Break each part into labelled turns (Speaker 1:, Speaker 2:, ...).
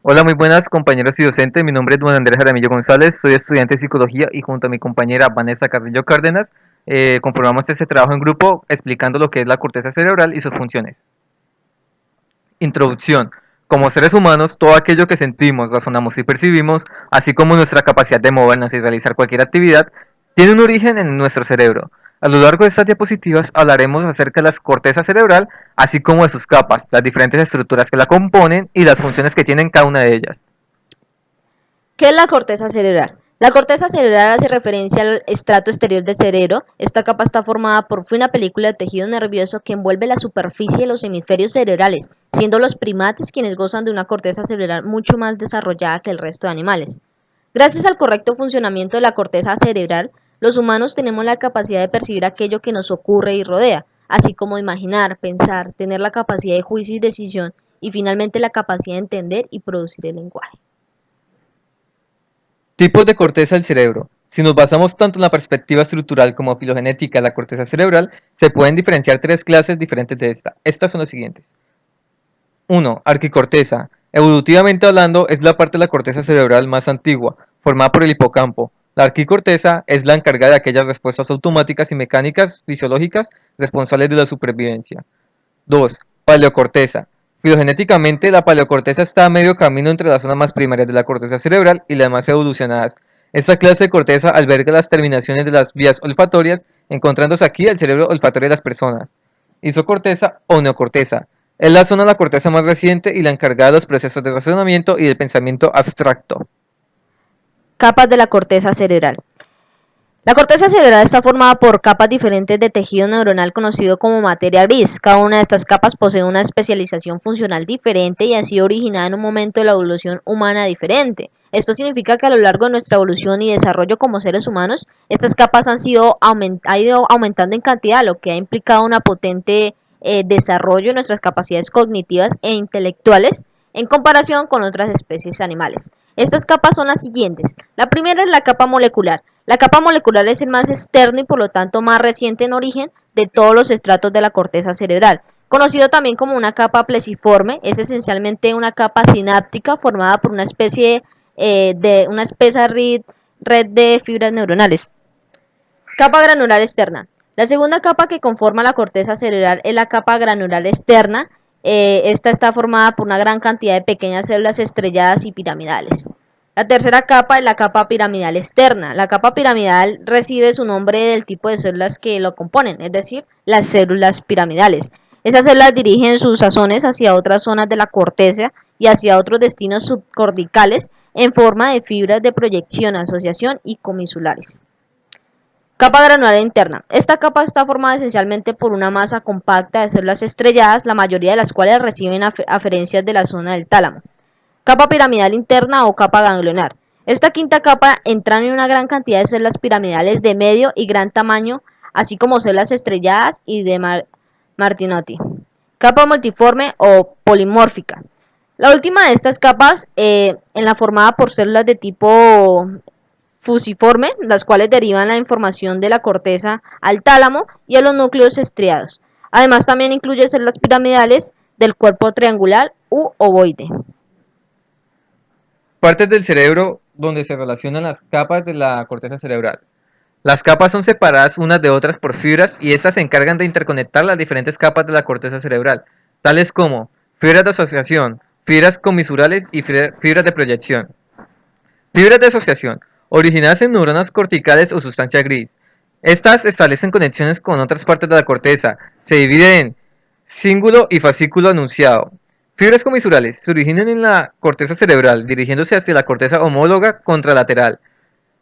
Speaker 1: Hola, muy buenas compañeros y docentes. Mi nombre es Juan Andrés Jaramillo González, soy estudiante de psicología y junto a mi compañera Vanessa Carrillo Cárdenas conformamos este trabajo en grupo explicando lo que es la corteza cerebral y sus funciones. Introducción. Como seres humanos, todo aquello que sentimos, razonamos y percibimos, así como nuestra capacidad de movernos y realizar cualquier actividad, tiene un origen en nuestro cerebro. A lo largo de estas diapositivas hablaremos acerca de la corteza cerebral, así como de sus capas, las diferentes estructuras que la componen y las funciones que tienen cada una de ellas.
Speaker 2: ¿Qué es la corteza cerebral? La corteza cerebral hace referencia al estrato exterior del cerebro. Esta capa está formada por una película de tejido nervioso que envuelve la superficie de los hemisferios cerebrales, siendo los primates quienes gozan de una corteza cerebral mucho más desarrollada que el resto de animales. Gracias al correcto funcionamiento de la corteza cerebral, los humanos tenemos la capacidad de percibir aquello que nos ocurre y rodea, así como imaginar, pensar, tener la capacidad de juicio y decisión, y finalmente la capacidad de entender y producir el lenguaje.
Speaker 1: Tipos de corteza del cerebro. Si nos basamos tanto en la perspectiva estructural como filogenética de la corteza cerebral, se pueden diferenciar tres clases diferentes de esta. Estas son las siguientes. 1. Arquicorteza. Evolutivamente hablando, es la parte de la corteza cerebral más antigua, formada por el hipocampo. La arquicorteza es la encargada de aquellas respuestas automáticas y mecánicas fisiológicas responsables de la supervivencia. 2. Paleocorteza. Filogenéticamente, la paleocorteza está a medio camino entre las zonas más primarias de la corteza cerebral y las más evolucionadas. Esta clase de corteza alberga las terminaciones de las vías olfatorias, encontrándose aquí el cerebro olfatorio de las personas. Isocorteza o neocorteza. Es la zona de la corteza más reciente y la encargada de los procesos de razonamiento y del pensamiento abstracto.
Speaker 2: Capas de la corteza cerebral. La corteza cerebral está formada por capas diferentes de tejido neuronal conocido como materia gris. Cada una de estas capas posee una especialización funcional diferente y ha sido originada en un momento de la evolución humana diferente. Esto significa que a lo largo de nuestra evolución y desarrollo como seres humanos, estas capas han ido aumentando en cantidad, lo que ha implicado una potente desarrollo de nuestras capacidades cognitivas e intelectuales en comparación con otras especies animales. Estas capas son las siguientes. La primera es la capa molecular. La capa molecular es el más externo y por lo tanto más reciente en origen de todos los estratos de la corteza cerebral. Conocido también como una capa plesiforme, es esencialmente una capa sináptica formada por una especie de una espesa red de fibras neuronales. Capa granular externa. La segunda capa que conforma la corteza cerebral es la capa granular externa. Esta está formada por una gran cantidad de pequeñas células estrelladas y piramidales. La tercera capa es la capa piramidal externa. La capa piramidal recibe su nombre del tipo de células que lo componen, es decir, las células piramidales. Esas células dirigen sus azones hacia otras zonas de la corteza y hacia otros destinos subcorticales en forma de fibras de proyección, asociación y comisulares. Capa granular interna. Esta capa está formada esencialmente por una masa compacta de células estrelladas, la mayoría de las cuales reciben aferencias de la zona del tálamo. Capa piramidal interna o capa ganglionar. Esta quinta capa entra en una gran cantidad de células piramidales de medio y gran tamaño, así como células estrelladas y de Martinotti. Capa multiforme o polimórfica. La última de estas capas, en la formada por células de tipo fusiforme, las cuales derivan la información de la corteza al tálamo y a los núcleos estriados. Además, también incluye células piramidales del cuerpo triangular u ovoide.
Speaker 1: Partes del cerebro donde se relacionan las capas de la corteza cerebral. Las capas son separadas unas de otras por fibras y estas se encargan de interconectar las diferentes capas de la corteza cerebral, tales como fibras de asociación, fibras comisurales y fibras de proyección. Fibras de asociación, originadas en neuronas corticales o sustancia gris. Estas establecen conexiones con otras partes de la corteza, se dividen en cíngulo y fascículo anunciado. Fibras comisurales se originan en la corteza cerebral, dirigiéndose hacia la corteza homóloga contralateral.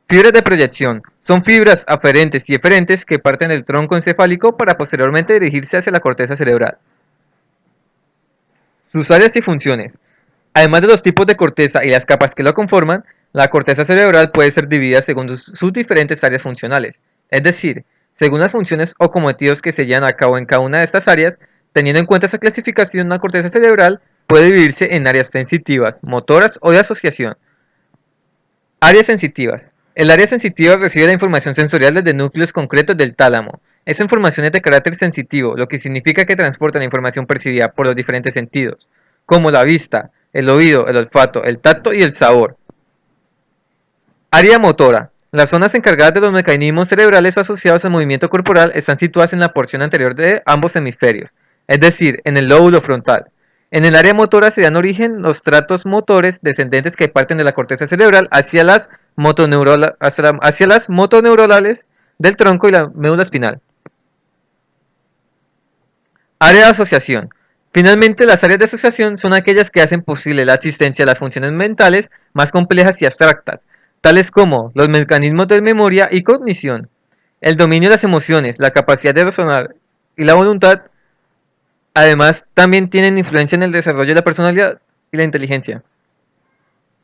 Speaker 1: Fibras de proyección son fibras aferentes y eferentes que parten del tronco encefálico para posteriormente dirigirse hacia la corteza cerebral. Sus áreas y funciones. Además de los tipos de corteza y las capas que lo conforman, la corteza cerebral puede ser dividida según sus diferentes áreas funcionales, es decir, según las funciones o cometidos que se llevan a cabo en cada una de estas áreas. Teniendo en cuenta esa clasificación, la corteza cerebral puede dividirse en áreas sensitivas, motoras o de asociación. Áreas sensitivas. El área sensitiva recibe la información sensorial desde núcleos concretos del tálamo. Esa información es de carácter sensitivo, lo que significa que transporta la información percibida por los diferentes sentidos, como la vista, el oído, el olfato, el tacto y el sabor. Área motora. Las zonas encargadas de los mecanismos cerebrales asociados al movimiento corporal están situadas en la porción anterior de ambos hemisferios, es decir, en el lóbulo frontal. En el área motora se dan origen los tratos motores descendentes que parten de la corteza cerebral hacia las motoneuronales del tronco y la médula espinal. Área de asociación. Finalmente, las áreas de asociación son aquellas que hacen posible la existencia de las funciones mentales más complejas y abstractas, tales como los mecanismos de memoria y cognición, el dominio de las emociones, la capacidad de razonar y la voluntad. Además, también tienen influencia en el desarrollo de la personalidad y la inteligencia.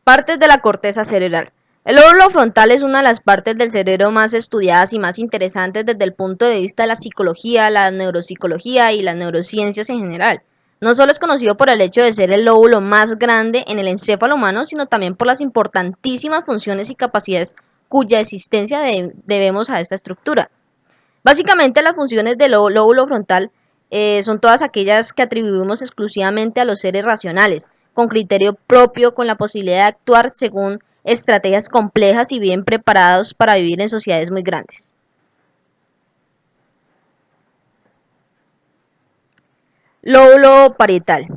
Speaker 2: Partes de la corteza cerebral. El lóbulo frontal es una de las partes del cerebro más estudiadas y más interesantes desde el punto de vista de la psicología, la neuropsicología y las neurociencias en general. No solo es conocido por el hecho de ser el lóbulo más grande en el encéfalo humano, sino también por las importantísimas funciones y capacidades cuya existencia debemos a esta estructura. Básicamente las funciones del lóbulo frontal son todas aquellas que atribuimos exclusivamente a los seres racionales, con criterio propio, con la posibilidad de actuar según estrategias complejas y bien preparados para vivir en sociedades muy grandes. Lóbulo parietal.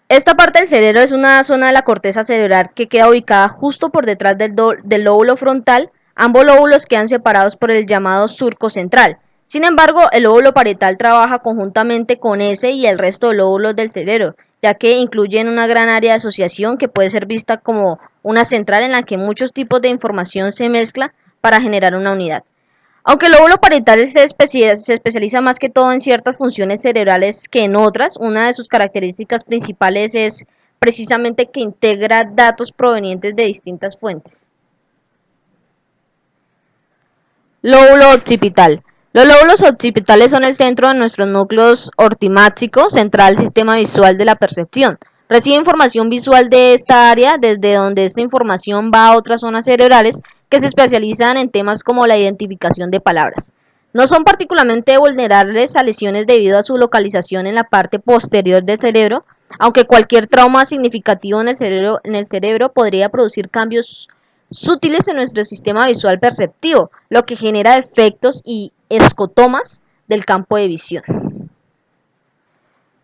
Speaker 2: Esta parte del cerebro es una zona de la corteza cerebral que queda ubicada justo por detrás del lóbulo frontal. Ambos lóbulos quedan separados por el llamado surco central. Sin embargo, el lóbulo parietal trabaja conjuntamente con ese y el resto de lóbulos del cerebro, ya que incluyen una gran área de asociación que puede ser vista como una central en la que muchos tipos de información se mezclan para generar una unidad. Aunque el lóbulo parietal se especializa más que todo en ciertas funciones cerebrales que en otras, una de sus características principales es precisamente que integra datos provenientes de distintas fuentes. Lóbulo occipital. Los lóbulos occipitales son el centro de nuestros núcleos ortimáxico, central sistema visual de la percepción. Recibe información visual de esta área, desde donde esta información va a otras zonas cerebrales que se especializan en temas como la identificación de palabras. No son particularmente vulnerables a lesiones debido a su localización en la parte posterior del cerebro, aunque cualquier trauma significativo en el cerebro podría producir cambios sutiles en nuestro sistema visual perceptivo, lo que genera efectos y escotomas del campo de visión.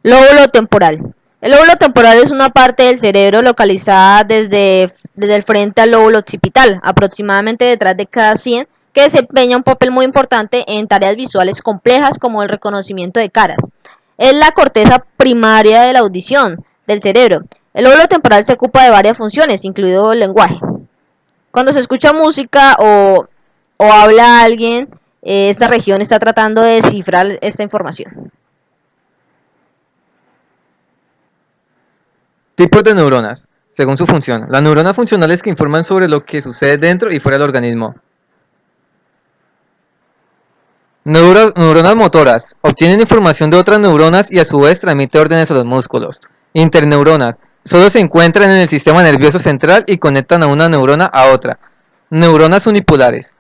Speaker 2: Lóbulo temporal. El lóbulo temporal es una parte del cerebro localizada desde el frente al lóbulo occipital, aproximadamente detrás de cada 100, que desempeña un papel muy importante en tareas visuales complejas como el reconocimiento de caras. Es la corteza primaria de la audición del cerebro. El lóbulo temporal se ocupa de varias funciones, incluido el lenguaje. Cuando se escucha música o habla alguien, esta región está tratando de descifrar esta información.
Speaker 1: Tipos de neuronas, según su función. Las neuronas funcionales que informan sobre lo que sucede dentro y fuera del organismo. Neuronas motoras. Obtienen información de otras neuronas y a su vez transmiten órdenes a los músculos. Interneuronas. Solo se encuentran en el sistema nervioso central y conectan a una neurona a otra. Neuronas unipolares.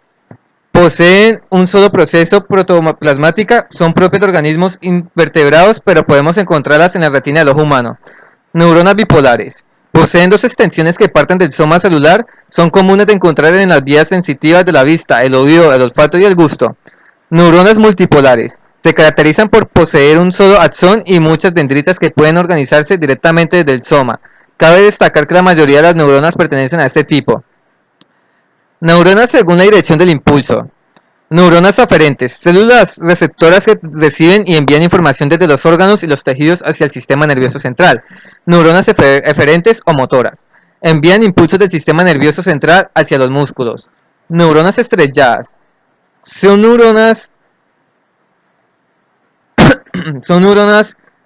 Speaker 1: Poseen un solo proceso protoplasmática, son propias de organismos invertebrados, pero podemos encontrarlas en la retina del ojo humano. Neuronas bipolares. Poseen dos extensiones que parten del soma celular, son comunes de encontrar en las vías sensitivas de la vista, el oído, el olfato y el gusto. Neuronas multipolares. Se caracterizan por poseer un solo axón y muchas dendritas que pueden organizarse directamente desde el soma. Cabe destacar que la mayoría de las neuronas pertenecen a este tipo. Neuronas según la dirección del impulso. Neuronas aferentes, células receptoras que reciben y envían información desde los órganos y los tejidos hacia el sistema nervioso central. Neuronas eferentes o motoras. Envían impulsos del sistema nervioso central hacia los músculos. Neuronas estrelladas. Son neuronas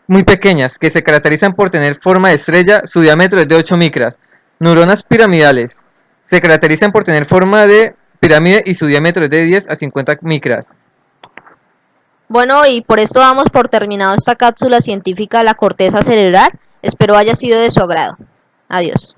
Speaker 1: muy pequeñas que se caracterizan por tener forma de estrella, su diámetro es de 8 micras. Neuronas piramidales. Se caracterizan por tener forma de pirámide y su diámetro es de 10 a 50 micras.
Speaker 2: Bueno, y por esto damos por terminado esta cápsula científica de la corteza cerebral. Espero haya sido de su agrado. Adiós.